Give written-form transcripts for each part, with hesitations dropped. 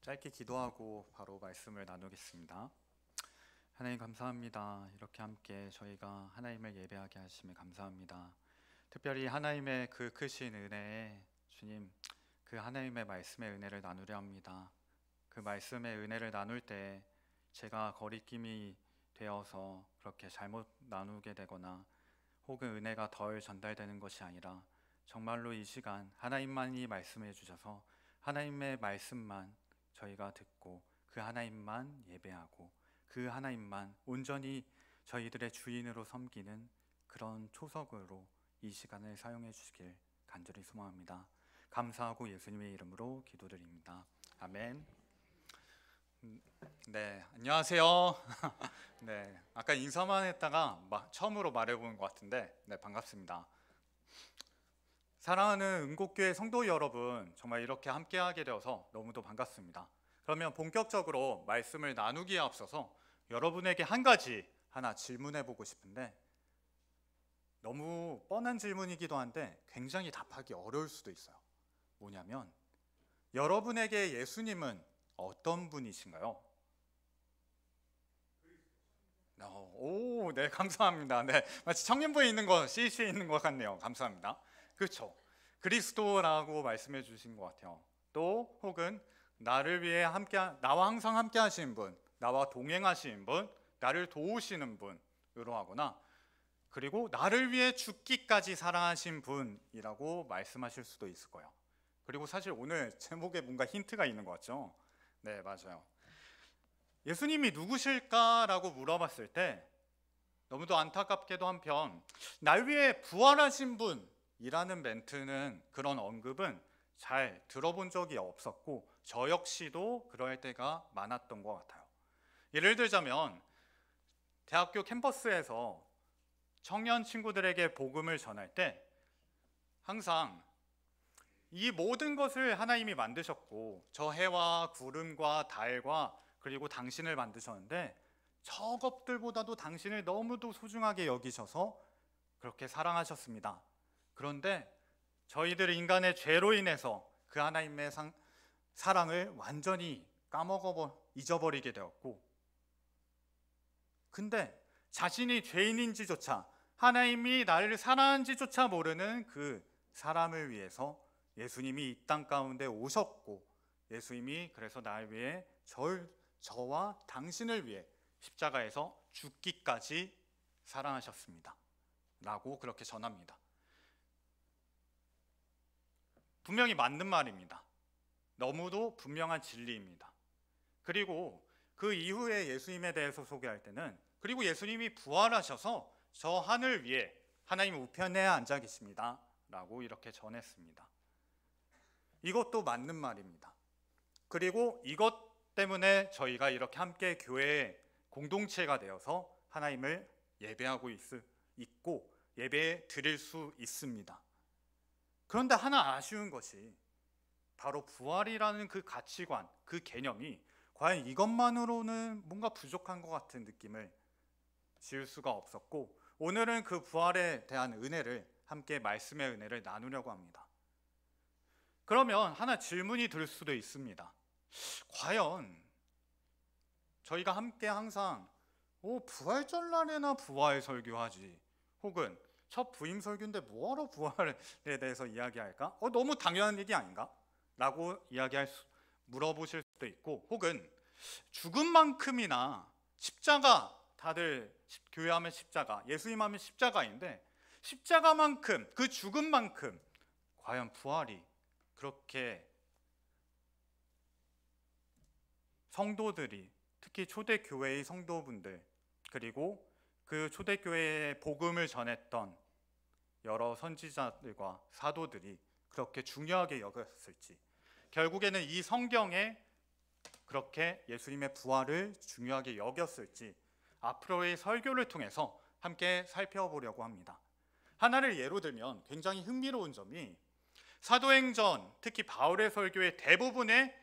짧게 기도하고 바로 말씀을 나누겠습니다. 하나님 감사합니다. 이렇게 함께 저희가 하나님을 예배하게 하심에 감사합니다. 특별히 하나님의 그 크신 은혜에 주님, 그 하나님의 말씀의 은혜를 나누려 합니다. 그 말씀의 은혜를 나눌 때 제가 거리낌이 되어서 그렇게 잘못 나누게 되거나 혹은 은혜가 덜 전달되는 것이 아니라 정말로 이 시간 하나님만이 말씀해 주셔서 하나님의 말씀만 저희가 듣고 그 하나님만 예배하고 그 하나님만 온전히 저희들의 주인으로 섬기는 그런 초석으로 이 시간을 사용해 주시길 간절히 소망합니다. 감사하고 예수님의 이름으로 기도드립니다. 아멘. 네, 안녕하세요. 네, 아까 인사만 했다가 처음으로 말해보는 것 같은데, 네, 반갑습니다. 사랑하는 은곡교회 성도 여러분, 정말 이렇게 함께하게 되어서 너무도 반갑습니다. 그러면 본격적으로 말씀을 나누기에 앞서서 여러분에게 하나 질문해보고 싶은데, 너무 뻔한 질문이기도 한데 굉장히 답하기 어려울 수도 있어요. 뭐냐면, 여러분에게 예수님은 어떤 분이신가요? 오, 네, 감사합니다. 네, 마치 청년부에 있는 거, CC에 있는 것 같네요. 감사합니다. 그렇죠. 그리스도라고 말씀해 주신 것 같아요. 또 혹은 나를 위해 나와 항상 함께 하시는 분, 나와 동행하시는 분, 나를 도우시는 분으로 하거나, 그리고 나를 위해 죽기까지 사랑하신 분이라고 말씀하실 수도 있을 거예요. 그리고 사실 오늘 제목에 뭔가 힌트가 있는 것 같죠? 네, 맞아요. 예수님이 누구실까라고 물어봤을 때 너무도 안타깝게도 한편 날 위해 부활하신 분이라는 멘트는, 그런 언급은 잘 들어본 적이 없었고 저 역시도 그럴 때가 많았던 것 같아요. 예를 들자면 대학교 캠퍼스에서 청년 친구들에게 복음을 전할 때 항상 이 모든 것을 하나님이 만드셨고 저 해와 구름과 달과 그리고 당신을 만드셨는데 저것들보다도 당신을 너무도 소중하게 여기셔서 그렇게 사랑하셨습니다. 그런데 저희들 인간의 죄로 인해서 그 하나님의 사랑을 완전히 잊어버리게 되었고, 근데 자신이 죄인인지조차, 하나님이 나를 사랑하는지조차 모르는 그 사람을 위해서 예수님이 이 땅 가운데 오셨고, 예수님이 그래서 날 위해 저와 당신을 위해 십자가에서 죽기까지 사랑하셨습니다 라고 그렇게 전합니다. 분명히 맞는 말입니다. 너무도 분명한 진리입니다. 그리고 그 이후에 예수님에 대해서 소개할 때는, 그리고 예수님이 부활하셔서 저 하늘 위에 하나님 우편에 앉아 계십니다 라고 이렇게 전했습니다. 이것도 맞는 말입니다. 그리고 이것 때문에 저희가 이렇게 함께 교회의 공동체가 되어서 하나님을 예배하고 있고 예배 드릴 수 있습니다. 그런데 하나 아쉬운 것이 바로 부활이라는 그 가치관, 그 개념이 과연 이것만으로는 뭔가 부족한 것 같은 느낌을 지울 수가 없었고, 오늘은 그 부활에 대한 은혜를, 함께 말씀의 은혜를 나누려고 합니다. 그러면 하나 질문이 들 수도 있습니다. 과연 저희가 함께 항상 부활절날에나 부활 설교하지, 혹은 첫 부임 설교인데 뭐하러 부활에 대해서 이야기할까? 너무 당연한 얘기 아닌가? 라고 물어보실 수도 있고, 혹은 죽음만큼이나 십자가, 다들 교회 하면 십자가, 예수님 하면 십자가인데 십자가만큼, 그 죽음만큼 과연 부활이 그렇게 성도들이, 특히 초대교회의 성도분들, 그리고 그 초대교회의 복음을 전했던 여러 선지자들과 사도들이 그렇게 중요하게 여겼을지, 결국에는 이 성경에 그렇게 예수님의 부활을 중요하게 여겼을지 앞으로의 설교를 통해서 함께 살펴보려고 합니다. 하나를 예로 들면 굉장히 흥미로운 점이, 사도행전, 특히 바울의 설교의 대부분의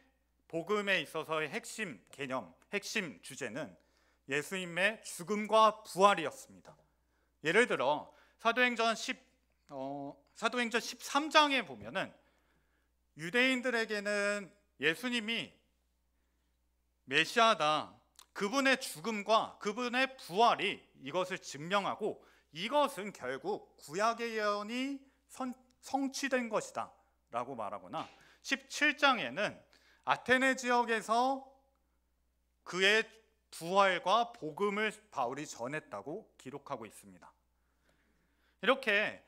복음에 있어서의 핵심 개념, 핵심 주제는 예수님의 죽음과 부활이었습니다. 예를 들어 사도행전 13장에 보면은 유대인들에게는 예수님이 메시아다, 그분의 죽음과 그분의 부활이 이것을 증명하고 이것은 결국 구약의 예언이 성취된 것이다 라고 말하거나 17장에는 아테네 지역에서 그의 부활과 복음을 바울이 전했다고 기록하고 있습니다. 이렇게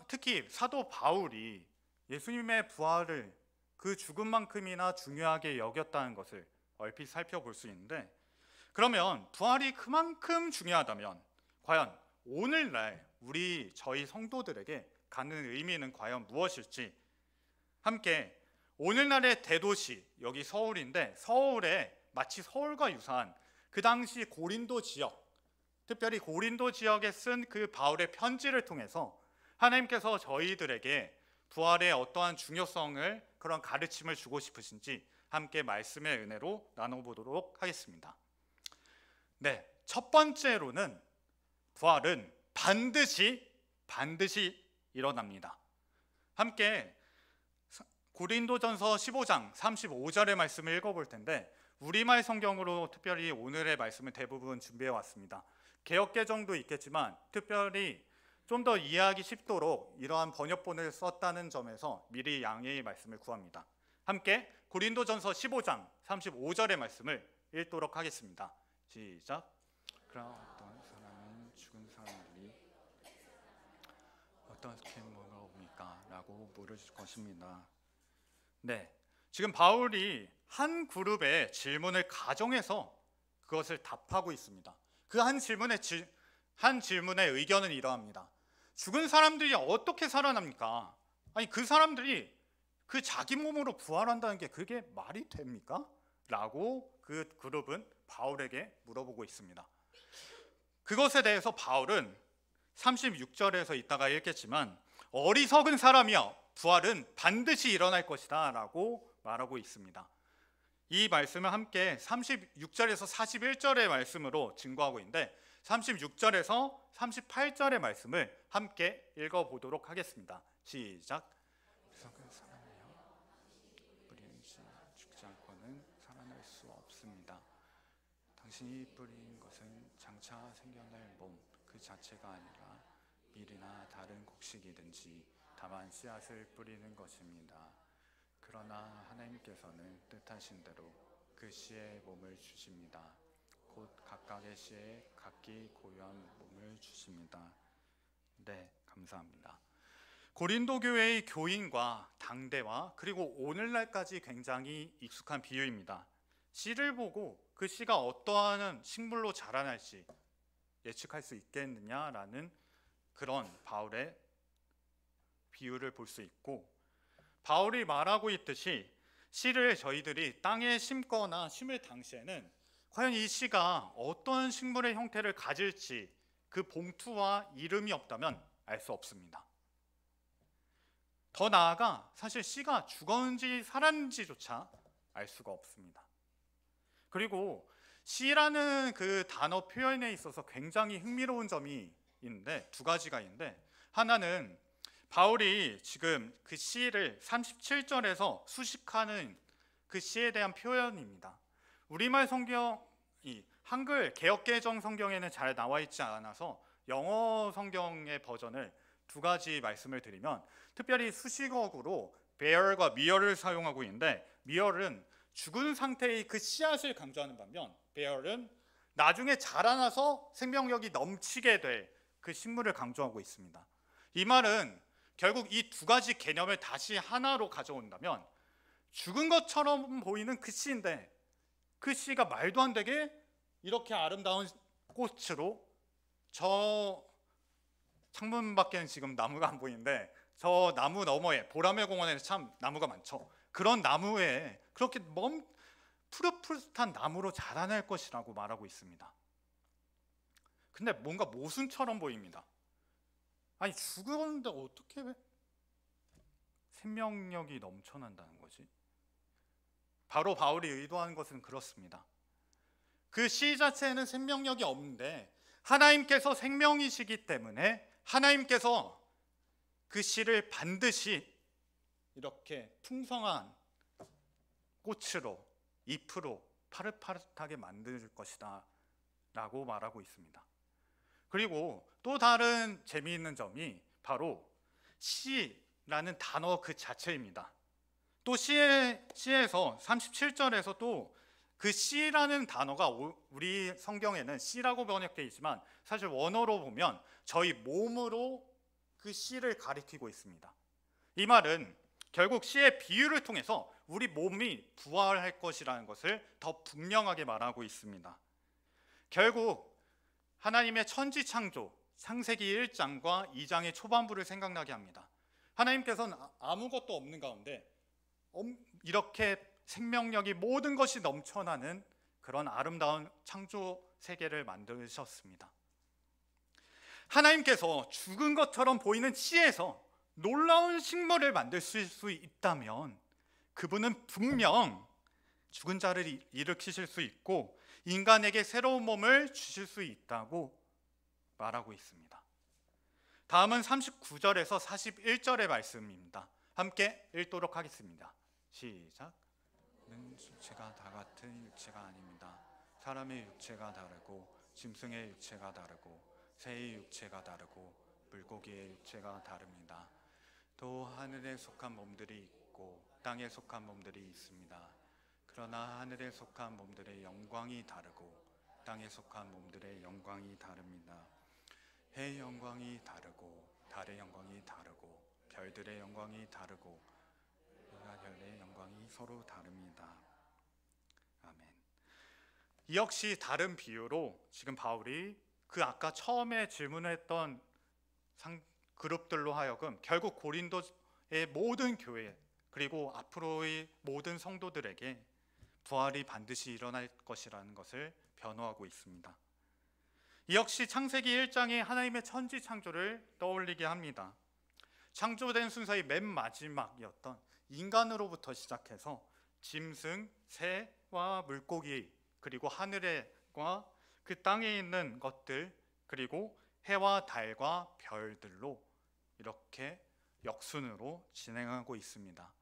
특히 사도 바울이 예수님의 부활을 그 죽음만큼이나 중요하게 여겼다는 것을 얼핏 살펴볼 수 있는데, 그러면 부활이 그만큼 중요하다면 과연 오늘날 저희 성도들에게 갖는 의미는 과연 무엇일지 함께 오늘날의 대도시, 여기 서울인데 서울에 마치 서울과 유사한 그 당시 고린도 지역, 특별히 고린도 지역에 쓴 그 바울의 편지를 통해서 하나님께서 저희들에게 부활의 어떠한 중요성을, 그런 가르침을 주고 싶으신지 함께 말씀의 은혜로 나눠보도록 하겠습니다. 네, 첫 번째로는 부활은 반드시 일어납니다. 함께 고린도전서 15장 35절의 말씀을 읽어볼 텐데, 우리말 성경으로 특별히 오늘의 말씀을 대부분 준비해 왔습니다. 개역개정도 있겠지만 특별히 좀 더 이해하기 쉽도록 이러한 번역본을 썼다는 점에서 미리 양해의 말씀을 구합니다. 함께 고린도전서 15장 35절의 말씀을 읽도록 하겠습니다. 시작. 그러나 어떤 사람은 죽은 사람들이 어떻게 물어봅니까? 라고 물을 것입니다. 네, 지금 바울이 한 그룹의 질문을 가정해서 그것을 답하고 있습니다. 그 한 질문의 의견은 이러합니다. 죽은 사람들이 어떻게 살아납니까? 아니, 그 사람들이 그 자기 몸으로 부활한다는 게 그게 말이 됩니까? 라고 그 그룹은 바울에게 물어보고 있습니다. 그것에 대해서 바울은 36절에서 이따가 읽겠지만 어리석은 사람이여, 부활은 반드시 일어날 것이다 라고 말하고 있습니다. 이 말씀을 함께 36절에서 41절의 말씀으로 증거하고 있는데, 36절에서 38절의 말씀을 함께 읽어보도록 하겠습니다. 시작. 어리석은 사람이여, 뿌린 씨 죽지 않고는 살아날 수 없습니다. 당신이 뿌린 것은 장차 생겨날 몸 그 자체가 아니라 밀이나 다른 곡식이든지 다만 씨앗을 뿌리는 것입니다. 그러나 하나님께서는 뜻하신 대로 그 씨의 몸을 주십니다. 곧 각각의 씨에 각기 고유한 몸을 주십니다. 네, 감사합니다. 고린도 교회의 교인과 당대와 그리고 오늘날까지 굉장히 익숙한 비유입니다. 씨를 보고 그 씨가 어떠한 식물로 자라날지 예측할 수 있겠느냐라는 그런 바울의 비유를 볼 수 있고, 바울이 말하고 있듯이 씨를 저희들이 땅에 심거나 심을 당시에는 과연 이 씨가 어떤 식물의 형태를 가질지 그 봉투와 이름이 없다면 알 수 없습니다. 더 나아가 사실 씨가 죽었는지 살았는지조차 알 수가 없습니다. 그리고 씨라는 그 단어 표현에 있어서 굉장히 흥미로운 점이 있는데, 두 가지가 있는데, 하나는 바울이 지금 그 씨를 37절에서 수식하는 그 씨에 대한 표현입니다. 우리말 성경이 한글 개역개정 성경에는 잘 나와 있지 않아서 영어 성경의 버전을 두 가지 말씀을 드리면, 특별히 수식어구로 bear과 mere를 사용하고 있는데, mere는 죽은 상태의 그 씨앗을 강조하는 반면 bear은 나중에 자라나서 생명력이 넘치게 될 그 식물을 강조하고 있습니다. 이 말은 결국 이 두 가지 개념을 다시 하나로 가져온다면, 죽은 것처럼 보이는 그 씨인데 그 씨가 말도 안 되게 이렇게 아름다운 꽃으로, 저 창문 밖에는 지금 나무가 안 보이는데 저 나무 너머에 보라매 공원에는 참 나무가 많죠. 그런 나무에 그렇게 푸릇푸릇한 나무로 자라날 것이라고 말하고 있습니다. 근데 뭔가 모순처럼 보입니다. 아니, 죽었는데 어떻게 생명력이 넘쳐난다는 거지? 바로 바울이 의도하는 것은 그렇습니다. 그 씨 자체에는 생명력이 없는데 하나님께서 생명이시기 때문에 하나님께서 그 씨를 반드시 이렇게 풍성한 꽃으로, 잎으로 파릇파릇하게 만들 것이다 라고 말하고 있습니다. 그리고 또 다른 재미있는 점이 바로 씨라는 단어 그 자체입니다. 또 씨에서 37절에서 또 그 씨라는 단어가 우리 성경에는 씨라고 번역되어 있지만 사실 원어로 보면 저희 몸으로 그 씨를 가리키고 있습니다. 이 말은 결국 씨의 비유를 통해서 우리 몸이 부활할 것이라는 것을 더 분명하게 말하고 있습니다. 결국 하나님의 천지 창조, 창세기 1장과 2장의 초반부를 생각나게 합니다. 하나님께서는 아무것도 없는 가운데 이렇게 생명력이 모든 것이 넘쳐나는 그런 아름다운 창조 세계를 만드셨습니다. 하나님께서 죽은 것처럼 보이는 씨에서 놀라운 식물을 만드실 수 있다면 그분은 분명 죽은 자를 일으키실 수 있고 인간에게 새로운 몸을 주실 수 있다고 말하고 있습니다. 다음은 39절에서 41절의 말씀입니다. 함께 읽도록 하겠습니다. 시작. 육체가 다 같은 육체가 아닙니다. 사람의 육체가 다르고 짐승의 육체가 다르고 새의 육체가 다르고 물고기의 육체가 다릅니다. 또 하늘에 속한 몸들이 있고 땅에 속한 몸들이 있습니다. 그러나 하늘에 속한 몸들의 영광이 다르고 땅에 속한 몸들의 영광이 다릅니다. 해의 영광이 다르고 달의 영광이 다르고 별들의 영광이 다르고 별의 영광이 서로 다릅니다. 아멘. 이 역시 다른 비유로 지금 바울이 그 아까 처음에 질문했던 그룹들로 하여금 결국 고린도의 모든 교회 그리고 앞으로의 모든 성도들에게 부활이 반드시 일어날 것이라는 것을 변호하고 있습니다. 이 역시 창세기 1장이 하나님의 천지 창조를 떠올리게 합니다. 창조된 순서의 맨 마지막이었던 인간으로부터 시작해서 짐승, 새와 물고기 그리고 하늘과 그 땅에 있는 것들 그리고 해와 달과 별들로 이렇게 역순으로 진행하고 있습니다.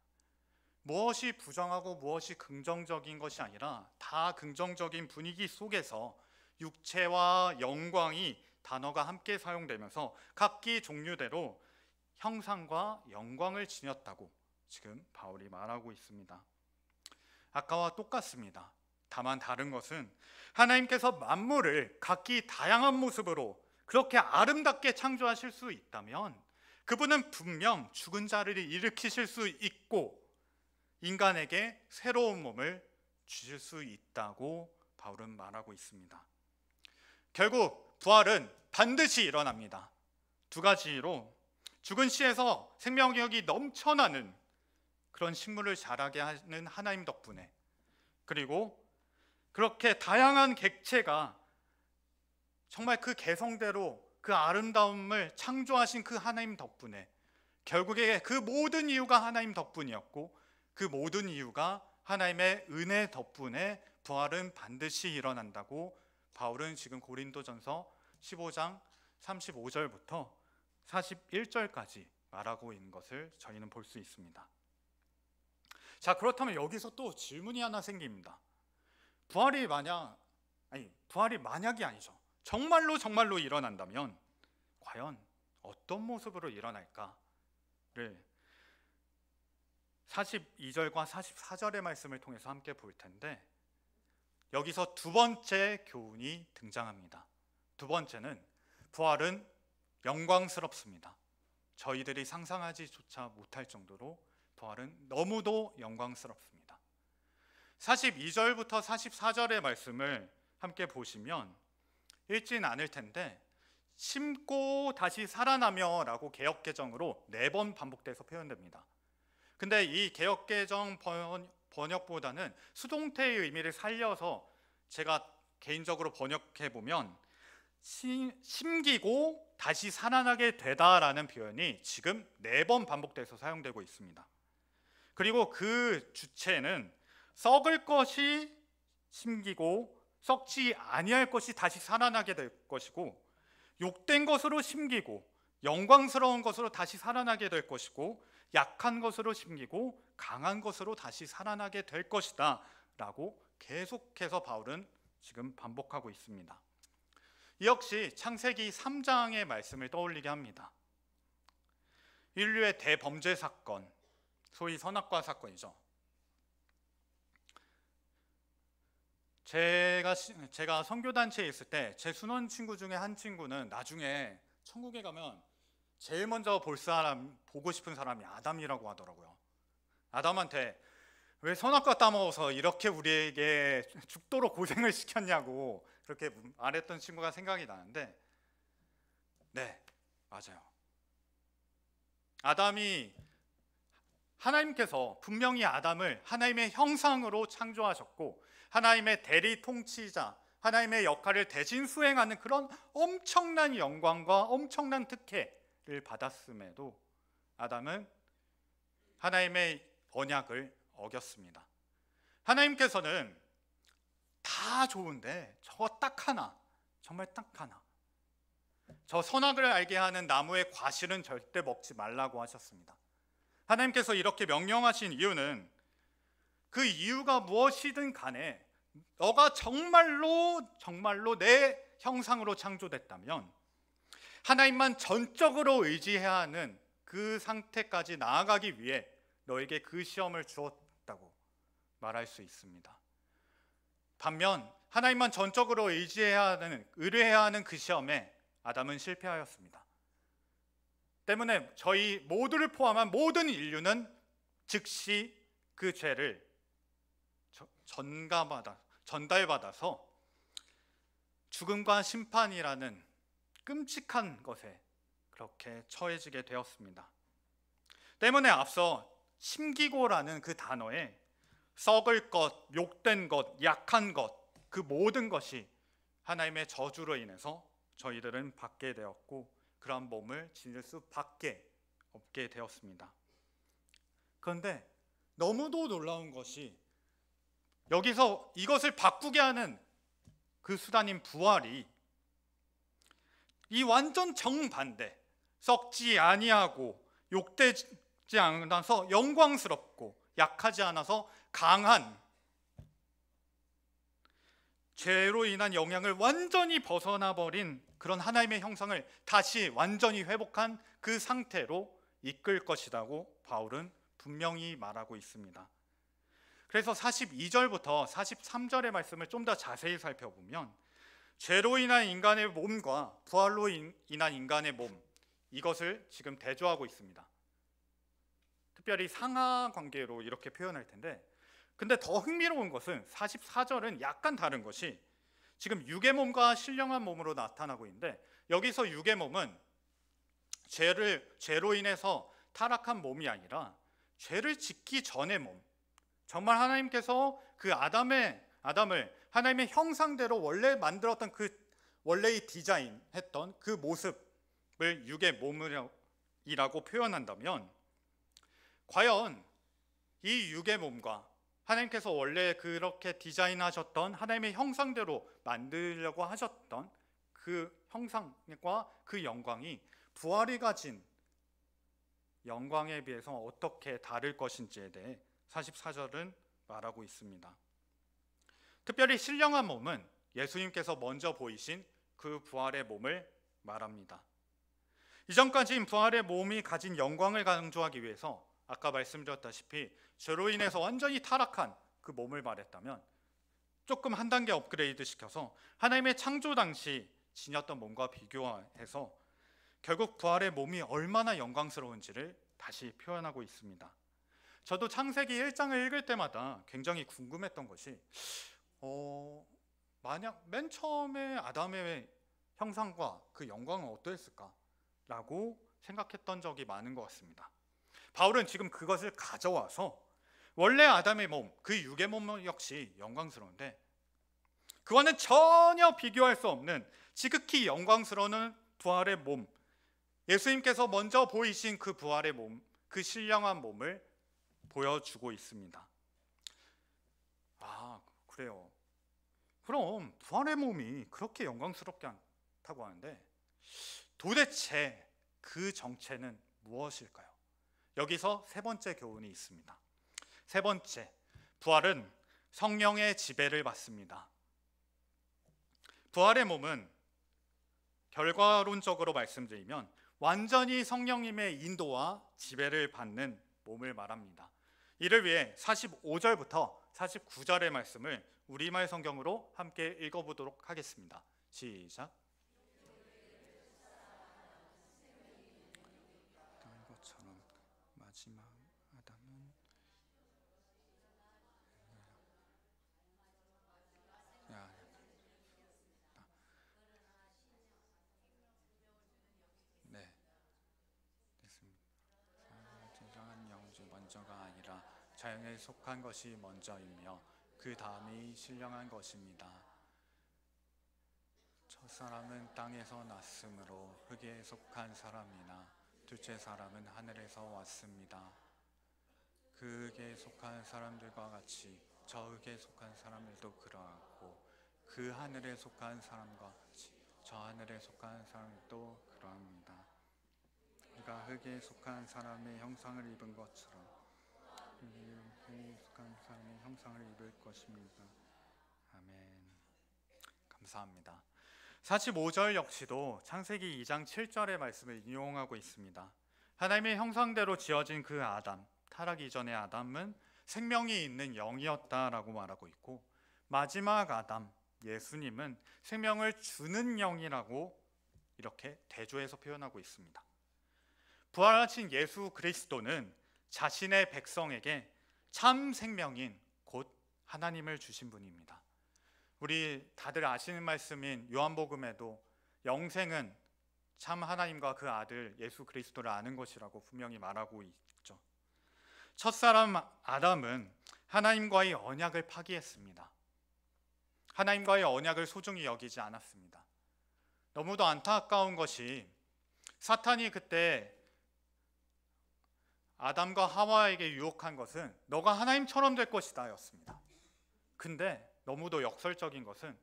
무엇이 부정하고 무엇이 긍정적인 것이 아니라 다 긍정적인 분위기 속에서 육체와 영광이 단어가 함께 사용되면서 각기 종류대로 형상과 영광을 지녔다고 지금 바울이 말하고 있습니다. 아까와 똑같습니다. 다만 다른 것은 하나님께서 만물을 각기 다양한 모습으로 그렇게 아름답게 창조하실 수 있다면 그분은 분명 죽은 자를 일으키실 수 있고 인간에게 새로운 몸을 주실 수 있다고 바울은 말하고 있습니다. 결국 부활은 반드시 일어납니다. 두 가지로 죽은 씨에서 생명력이 넘쳐나는 그런 식물을 자라게 하는 하나님 덕분에 그리고 그렇게 다양한 객체가 정말 그 개성대로 그 아름다움을 창조하신 그 하나님 덕분에 결국에 그 모든 이유가 하나님 덕분이었고 그 모든 이유가 하나님의 은혜 덕분에 부활은 반드시 일어난다고 바울은 지금 고린도전서 15장 35절부터 41절까지 말하고 있는 것을 저희는 볼 수 있습니다. 자, 그렇다면 여기서 또 질문이 하나 생깁니다. 부활이 만약이 아니죠. 정말로 일어난다면 과연 어떤 모습으로 일어날까를 42절과 44절의 말씀을 통해서 함께 볼 텐데 여기서 두 번째 교훈이 등장합니다. 두 번째는 부활은 영광스럽습니다. 저희들이 상상하지조차 못할 정도로 부활은 너무도 영광스럽습니다. 42절부터 44절의 말씀을 함께 보시면 읽진 않을 텐데 심고 다시 살아나며 라고 개역개정으로 4번 반복돼서 표현됩니다. 근데 이 개역개정 번역보다는 수동태의 의미를 살려서 제가 개인적으로 번역해보면 심기고 다시 살아나게 되다라는 표현이 지금 4번 반복돼서 사용되고 있습니다. 그리고 그 주체는 썩을 것이 심기고 썩지 아니할 것이 다시 살아나게 될 것이고 욕된 것으로 심기고 영광스러운 것으로 다시 살아나게 될 것이고 약한 것으로 심기고 강한 것으로 다시 살아나게 될 것이다 라고 계속해서 바울은 지금 반복하고 있습니다. 이 역시 창세기 3장의 말씀을 떠올리게 합니다. 인류의 대범죄 사건, 소위 선악과 사건이죠. 제가 선교단체에 있을 때 제 순원 친구 중에 한 친구는 나중에 천국에 가면 제일 먼저 보고 싶은 사람이 아담이라고 하더라고요. 아담한테 왜 선악과 따먹어서 이렇게 우리에게 죽도록 고생을 시켰냐고 그렇게 말했던 친구가 생각이 나는데, 네, 맞아요. 하나님께서 분명히 아담을 하나님의 형상으로 창조하셨고 하나님의 대리 통치자, 하나님의 역할을 대신 수행하는 그런 엄청난 영광과 엄청난 특혜를 받았음에도 아담은 하나님의 언약을 어겼습니다. 하나님께서는 다 좋은데 저 딱 하나, 정말 딱 하나, 저 선악을 알게 하는 나무의 과실은 절대 먹지 말라고 하셨습니다. 하나님께서 이렇게 명령하신 이유는 그 이유가 무엇이든 간에 너가 정말로 내 형상으로 창조됐다면 하나님만 전적으로 의지해야 하는 그 상태까지 나아가기 위해 너에게 그 시험을 주었다고 말할 수 있습니다. 반면 하나님만 전적으로 의뢰해야 하는 그 시험에 아담은 실패하였습니다. 때문에 저희 모두를 포함한 모든 인류는 즉시 그 죄를 전달받아서 죽음과 심판이라는 끔찍한 것에 그렇게 처해지게 되었습니다. 때문에 앞서 심기고라는 그 단어에 썩을 것, 욕된 것, 약한 것, 그 모든 것이 하나님의 저주로 인해서 저희들은 받게 되었고 그러한 몸을 지닐 수밖에 없게 되었습니다. 그런데 너무도 놀라운 것이 여기서 이것을 바꾸게 하는 그 수단인 부활이 이 완전 정반대, 썩지 아니하고 욕되지 않아서 영광스럽고 약하지 않아서 강한, 죄로 인한 영향을 완전히 벗어나 버린 그런 하나님의 형상을 다시 완전히 회복한 그 상태로 이끌 것이라고 바울은 분명히 말하고 있습니다. 그래서 42절부터 43절의 말씀을 좀 더 자세히 살펴보면 죄로 인한 인간의 몸과 부활로 인한 인간의 몸, 이것을 지금 대조하고 있습니다. 특별히 상하 관계로 이렇게 표현할 텐데, 근데 더 흥미로운 것은 44절은 약간 다른 것이 지금 육의 몸과 신령한 몸으로 나타나고 있는데, 여기서 육의 몸은 죄로 인해서 타락한 몸이 아니라 죄를 짓기 전의 몸, 정말 하나님께서 그 아담을 하나님의 형상대로 원래 만들었던 그 원래의 디자인했던 그 모습을 육의 몸이라고 표현한다면, 과연 이 육의 몸과 하나님께서 원래 그렇게 디자인하셨던 하나님의 형상대로 만들려고 하셨던 그 형상과 그 영광이 부활이 가진 영광에 비해서 어떻게 다를 것인지에 대해 44절은 말하고 있습니다. 특별히 신령한 몸은 예수님께서 먼저 보이신 그 부활의 몸을 말합니다. 이전까지는 부활의 몸이 가진 영광을 강조하기 위해서 아까 말씀드렸다시피 죄로 인해서 완전히 타락한 그 몸을 말했다면, 조금 한 단계 업그레이드 시켜서 하나님의 창조 당시 지녔던 몸과 비교해서 결국 부활의 몸이 얼마나 영광스러운지를 다시 표현하고 있습니다. 저도 창세기 1장을 읽을 때마다 굉장히 궁금했던 것이 만약 맨 처음에 아담의 형상과 그 영광은 어떠했을까라고 생각했던 적이 많은 것 같습니다. 바울은 지금 그것을 가져와서 원래 아담의 몸, 그 육의 몸 역시 영광스러운데 그와는 전혀 비교할 수 없는 지극히 영광스러운 부활의 몸, 예수님께서 먼저 보이신 그 부활의 몸, 그 신령한 몸을 보여주고 있습니다. 아, 그래요. 그럼 부활의 몸이 그렇게 영광스럽지 않다고 하는데 도대체 그 정체는 무엇일까요? 여기서 세 번째 교훈이 있습니다. 세 번째, 부활은 성령의 지배를 받습니다. 부활의 몸은 결과론적으로 말씀드리면 완전히 성령님의 인도와 지배를 받는 몸을 말합니다. 이를 위해 45절부터 49절의 말씀을 우리말 성경으로 함께 읽어보도록 하겠습니다. 시작. 것처럼 마지막 아담은 네, 됐습니다. 진정한 영주 먼저가 아니라 자연에 속한 것이 먼저이며 그 다음이 신령한 것입니다. 첫사람은 땅에서 났으므로 흙에 속한 사람이나 둘째 사람은 하늘에서 왔습니다. 그 흙에 속한 사람들과 같이 저 흙에 속한 사람들도 그러하고 그 하늘에 속한 사람과 같이 저 하늘에 속한 사람도 그러합니다. 우리가 흙에 속한 사람의 형상을 입은 것처럼 흙에 속한 사람의 형상을 입을 것입니다. 아멘. 감사합니다. 45절 역시도 창세기 2장 7절의 말씀을 인용하고 있습니다. 하나님의 형상대로 지어진 그 아담, 타락 이전의 아담은 생명이 있는 영이었다라고 말하고 있고, 마지막 아담, 예수님은 생명을 주는 영이라고 이렇게 대조해서 표현하고 있습니다. 부활하신 예수 그리스도는 자신의 백성에게 참 생명인 곧 하나님을 주신 분입니다. 우리 다들 아시는 말씀인 요한복음에도 영생은 참 하나님과 그 아들 예수 그리스도를 아는 것이라고 분명히 말하고 있죠. 첫사람 아담은 하나님과의 언약을 파기했습니다. 하나님과의 언약을 소중히 여기지 않았습니다. 너무도 안타까운 것이 사탄이 그때 아담과 하와에게 유혹한 것은 너가 하나님처럼 될 것이다 였습니다. 근데 너무도 역설적인 것은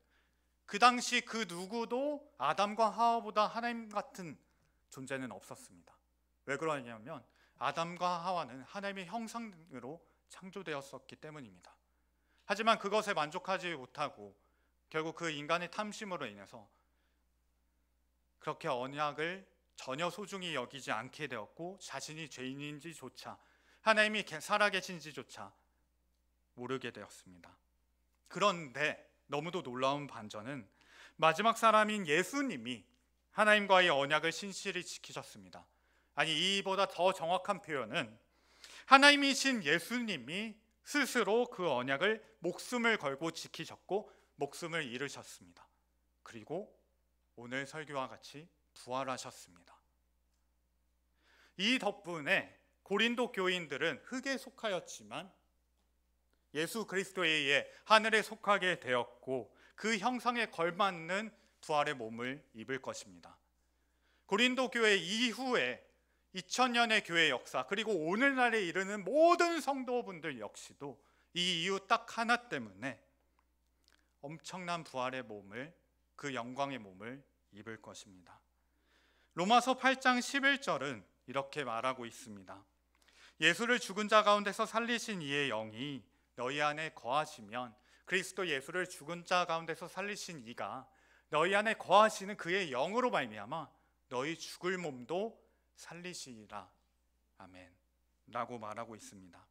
그 당시 그 누구도 아담과 하와보다 하나님 같은 존재는 없었습니다. 왜 그러냐면 아담과 하와는 하나님의 형상으로 창조되었었기 때문입니다. 하지만 그것에 만족하지 못하고 결국 그 인간의 탐심으로 인해서 그렇게 언약을 전혀 소중히 여기지 않게 되었고 자신이 죄인인지조차 하나님이 살아계신지조차 모르게 되었습니다. 그런데 너무도 놀라운 반전은 마지막 사람인 예수님이 하나님과의 언약을 신실히 지키셨습니다. 아니, 이보다 더 정확한 표현은 하나님이신 예수님이 스스로 그 언약을 목숨을 걸고 지키셨고 목숨을 잃으셨습니다. 그리고 오늘 설교와 같이 부활하셨습니다. 이 덕분에 고린도 교인들은 흙에 속하였지만 예수 그리스도에 의해 하늘에 속하게 되었고 그 형상에 걸맞는 부활의 몸을 입을 것입니다. 고린도 교회 이후에 2000년의 교회 역사 그리고 오늘날에 이르는 모든 성도분들 역시도 이 이유 딱 하나 때문에 엄청난 부활의 몸을, 그 영광의 몸을 입을 것입니다. 로마서 8장 11절은 이렇게 말하고 있습니다. 예수를 죽은 자 가운데서 살리신 이의 영이 너희 안에 거하시면 그리스도 예수를 죽은 자 가운데서 살리신 이가 너희 안에 거하시는 그의 영으로 말미암아 너희 죽을 몸도 살리시리라. 아멘 라고 말하고 있습니다.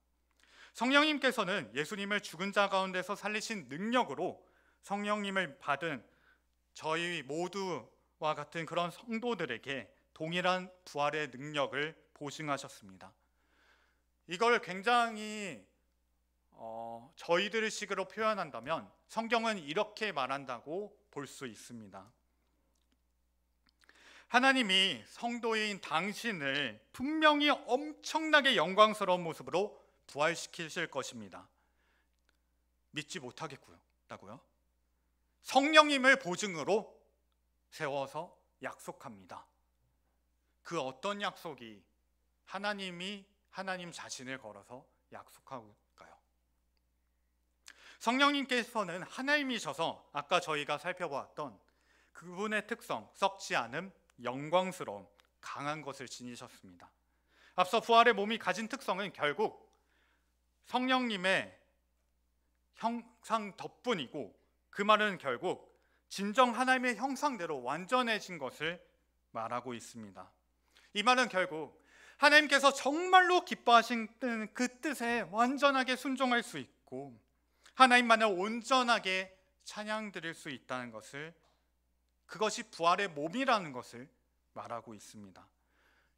성령님께서는 예수님을 죽은 자 가운데서 살리신 능력으로 성령님을 받은 저희 모두와 같은 그런 성도들에게 동일한 부활의 능력을 보증하셨습니다. 이걸 굉장히 저희들 식으로 표현한다면 성경은 이렇게 말한다고 볼 수 있습니다. 하나님이 성도인 당신을 분명히 엄청나게 영광스러운 모습으로 부활시키실 것입니다. 믿지 못하겠고요. 성령님을 보증으로 세워서 약속합니다. 그 어떤 약속이 하나님이 하나님 자신을 걸어서 약속할까요? 성령님께서는 하나님이셔서 아까 저희가 살펴보았던 그분의 특성, 썩지 않음, 영광스러움, 강한 것을 지니셨습니다. 앞서 부활의 몸이 가진 특성은 결국 성령님의 형상 덕분이고, 그 말은 결국 진정 하나님의 형상대로 완전해진 것을 말하고 있습니다. 이 말은 결국 하나님께서 정말로 기뻐하신 그 뜻에 완전하게 순종할 수 있고, 하나님만을 온전하게 찬양 드릴 수 있다는 것을, 그것이 부활의 몸이라는 것을 말하고 있습니다.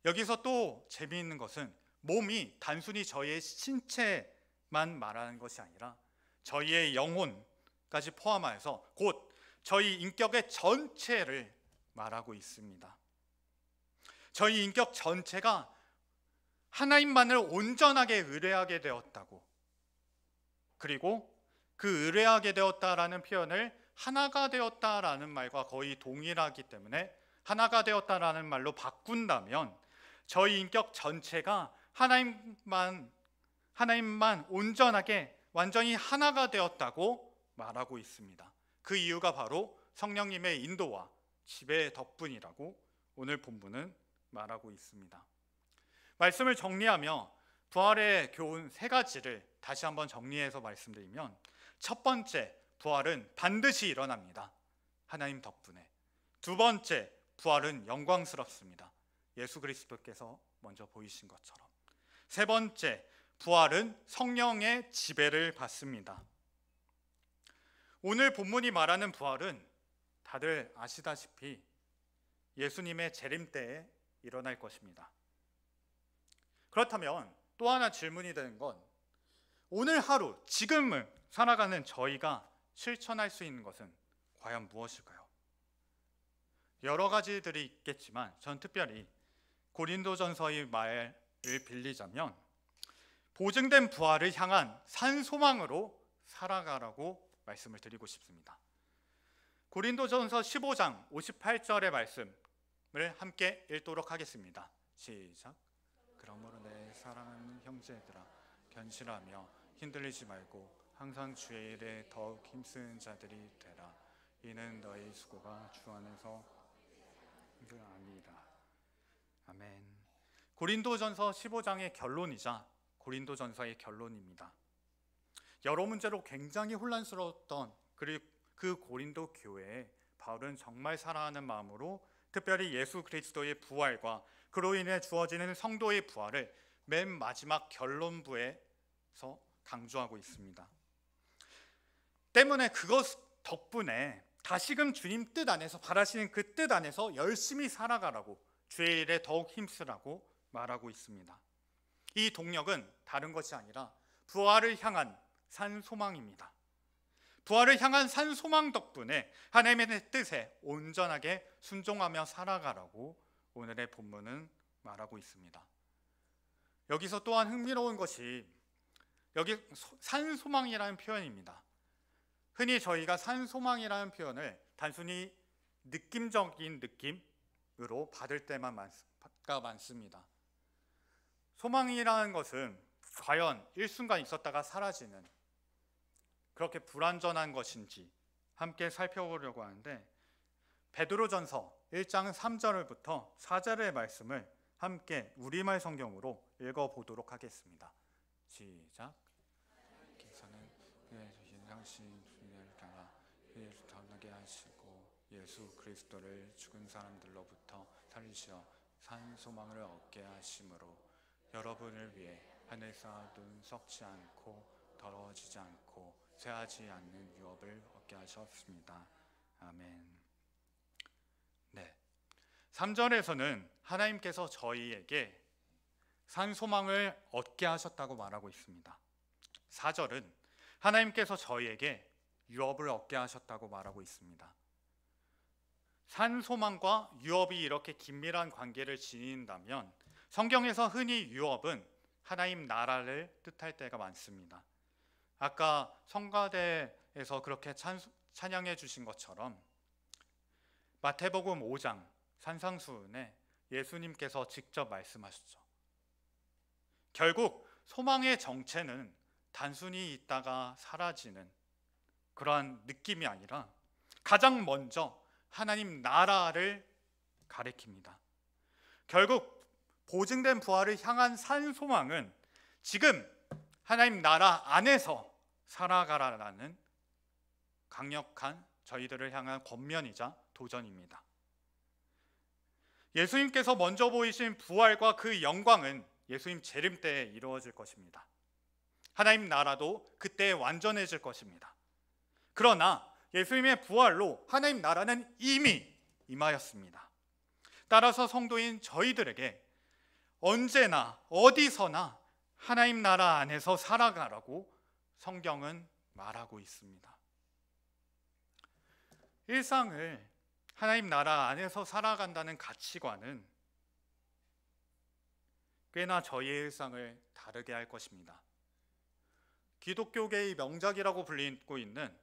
여기서 또 재미있는 것은 몸이 단순히 저희의 신체만 말하는 것이 아니라 저희의 영혼까지 포함하여서 곧 저희 인격의 전체를 말하고 있습니다. 저희 인격 전체가 하나님만을 온전하게 의뢰하게 되었다고, 그리고 그 의뢰하게 되었다라는 표현을 하나가 되었다라는 말과 거의 동일하기 때문에 하나가 되었다라는 말로 바꾼다면 저희 인격 전체가 하나님만 온전하게 완전히 하나가 되었다고 말하고 있습니다. 그 이유가 바로 성령님의 인도와 지배 덕분이라고 오늘 본문은 말하고 있습니다. 말씀을 정리하며 부활의 교훈 세 가지를 다시 한번 정리해서 말씀드리면, 첫 번째, 부활은 반드시 일어납니다. 하나님 덕분에. 두 번째, 부활은 영광스럽습니다. 예수 그리스도께서 먼저 보이신 것처럼. 세 번째, 부활은 성령의 지배를 받습니다. 오늘 본문이 말하는 부활은 다들 아시다시피 예수님의 재림 때에 일어날 것입니다. 그렇다면 또 하나 질문이 되는 건, 오늘 하루, 지금을 살아가는 저희가 실천할 수 있는 것은 과연 무엇일까요? 여러 가지들이 있겠지만 전 특별히 고린도전서의 말을 빌리자면 보증된 부활을 향한 산 소망으로 살아가라고 말씀을 드리고 싶습니다. 고린도전서 15장 58절의 말씀을 함께 읽도록 하겠습니다. 시작. 그러므로 내 사랑하는 형제들아, 견실하며 흔들리지 말고 항상 주의 일에 더욱 힘쓰는 자들이 되라. 이는 너희 수고가 주 안에서 아니라. 아멘. 고린도전서 15장의 결론이자 고린도전서의 결론입니다. 여러 문제로 굉장히 혼란스러웠던 그 고린도 교회에 바울은 정말 사랑하는 마음으로 특별히 예수 그리스도의 부활과 그로 인해 주어지는 성도의 부활을 맨 마지막 결론부에서 강조하고 있습니다. 때문에 그것 덕분에 다시금 주님 뜻 안에서, 바라시는 그 뜻 안에서 열심히 살아가라고, 주의 일에 더욱 힘쓰라고 말하고 있습니다. 이 동력은 다른 것이 아니라 부활을 향한 산 소망입니다. 부활을 향한 산 소망 덕분에 하나님의 뜻에 온전하게 순종하며 살아가라고 오늘의 본문은 말하고 있습니다. 여기서 또한 흥미로운 것이 여기 산 소망이라는 표현입니다. 흔히 저희가 산 소망이라는 표현을 단순히 느낌적인 느낌으로 받을 때가 많습니다. 소망이라는 것은 과연 일순간 있었다가 사라지는 그렇게 불완전한 것인지 함께 살펴보려고 하는데, 베드로전서 1장 3절부터 4절의 말씀을 함께 우리말 성경으로 읽어보도록 하겠습니다. 시작. 기사는 인상신 주님을 따라 전하게 하시고 예수 그리스도를 죽은 사람들로부터 살리시어 산 소망을 얻게 하심으로 여러분을 위해 하늘에서 눈 썩지 않고 더러워지지 않고 쇠하지 않는 유업을 얻게 하셨습니다. 아멘. 네, 3절에서는 하나님께서 저희에게 산 소망을 얻게 하셨다고 말하고 있습니다. 4절은 하나님께서 저희에게 유업을 얻게 하셨다고 말하고 있습니다. 산 소망과 유업이 이렇게 긴밀한 관계를 지닌다면 성경에서 흔히 유업은 하나님 나라를 뜻할 때가 많습니다. 아까 성가대에서 그렇게 찬양해 주신 것처럼 마태복음 5장 산상수훈에 예수님께서 직접 말씀하셨죠. 결국 소망의 정체는 단순히 있다가 사라지는 그러한 느낌이 아니라 가장 먼저 하나님 나라를 가리킵니다. 결국 보증된 부활을 향한 산 소망은 지금 하나님 나라 안에서 살아가라라는 강력한 저희들을 향한 권면이자 도전입니다. 예수님께서 먼저 보이신 부활과 그 영광은 예수님 재림 때에 이루어질 것입니다. 하나님 나라도 그때 완전해질 것입니다. 그러나 예수님의 부활로 하나님 나라는 이미 임하였습니다. 따라서 성도인 저희들에게 언제나 어디서나 하나님 나라 안에서 살아가라고 성경은 말하고 있습니다. 일상을 하나님 나라 안에서 살아간다는 가치관은 꽤나 저희의 일상을 다르게 할 것입니다. 기독교계의 명작이라고 불리고 있는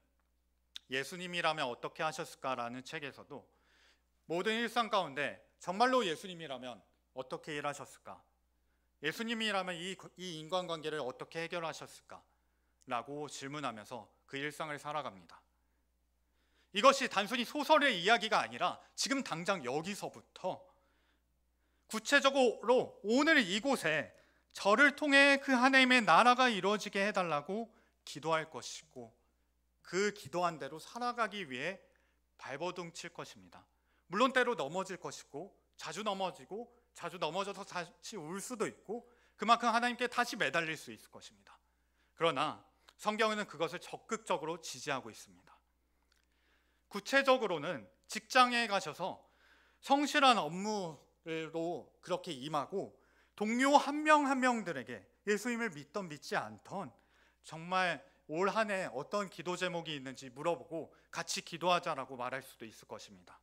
예수님이라면 어떻게 하셨을까라는 책에서도 모든 일상 가운데 정말로 예수님이라면 어떻게 일하셨을까? 예수님이라면 이 인간관계를 어떻게 해결하셨을까? 라고 질문하면서 그 일상을 살아갑니다. 이것이 단순히 소설의 이야기가 아니라 지금 당장 여기서부터 구체적으로 오늘 이곳에 저를 통해 그 하나님의 나라가 이루어지게 해달라고 기도할 것이고 그 기도한 대로 살아가기 위해 발버둥 칠 것입니다. 물론 때로 넘어질 것이고 자주 넘어지고 자주 넘어져서 다시 울 수도 있고 그만큼 하나님께 다시 매달릴 수 있을 것입니다. 그러나 성경은 그것을 적극적으로 지지하고 있습니다. 구체적으로는 직장에 가셔서 성실한 업무로 그렇게 임하고 동료 한 명 한 명들에게 예수님을 믿던 믿지 않던 정말 올 한 해 어떤 기도 제목이 있는지 물어보고 같이 기도하자라고 말할 수도 있을 것입니다.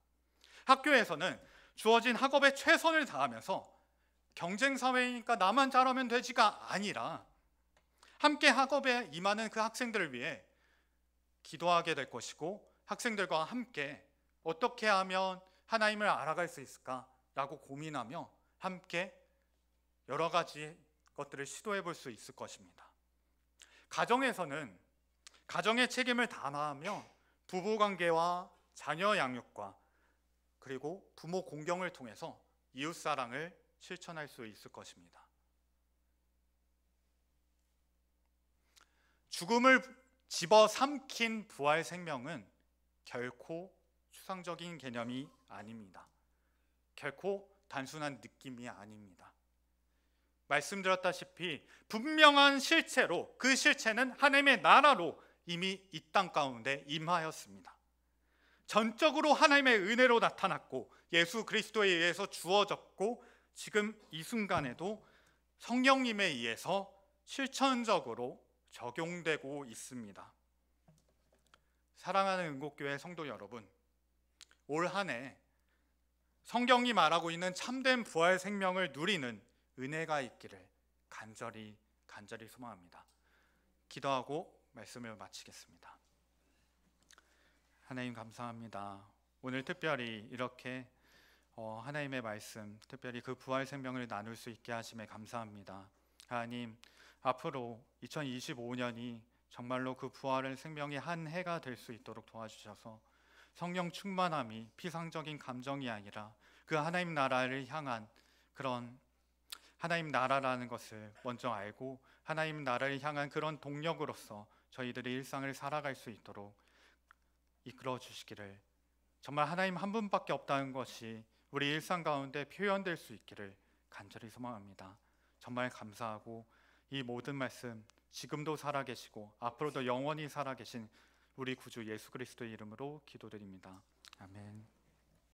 학교에서는 주어진 학업에 최선을 다하면서 경쟁 사회이니까 나만 잘하면 되지가 아니라 함께 학업에 임하는 그 학생들을 위해 기도하게 될 것이고 학생들과 함께 어떻게 하면 하나님을 알아갈 수 있을까라고 고민하며 함께 여러 가지 것들을 시도해 볼 수 있을 것입니다. 가정에서는 가정의 책임을 다하며 부부관계와 자녀 양육과 그리고 부모 공경을 통해서 이웃사랑을 실천할 수 있을 것입니다. 죽음을 집어삼킨 부활 생명은 결코 추상적인 개념이 아닙니다. 결코 단순한 느낌이 아닙니다. 말씀드렸다시피 분명한 실체로 그 실체는 하나님의 나라로 이미 이 땅 가운데 임하였습니다. 전적으로 하나님의 은혜로 나타났고 예수 그리스도에 의해서 주어졌고 지금 이 순간에도 성령님에 의해서 실천적으로 적용되고 있습니다. 사랑하는 은곡교회 성도 여러분, 올 한 해 성경이 말하고 있는 참된 부활 생명을 누리는 은혜가 있기를 간절히 소망합니다. 기도하고 말씀을 마치겠습니다. 하나님 감사합니다. 오늘 특별히 이렇게 하나님의 말씀, 특별히 그 부활 생명을 나눌 수 있게 하심에 감사합니다. 하나님, 앞으로 2025년이 정말로 그 부활의 생명의 한 해가 될 수 있도록 도와주셔서 성령 충만함이 피상적인 감정이 아니라 그 하나님 나라를 향한 그런 하나님 나라라는 것을 먼저 알고 하나님 나라를 향한 그런 동력으로서 저희들의 일상을 살아갈 수 있도록 이끌어 주시기를, 정말 하나님 한 분밖에 없다는 것이 우리 일상 가운데 표현될 수 있기를 간절히 소망합니다. 정말 감사하고 이 모든 말씀 지금도 살아계시고 앞으로도 영원히 살아계신 우리 구주 예수 그리스도의 이름으로 기도드립니다.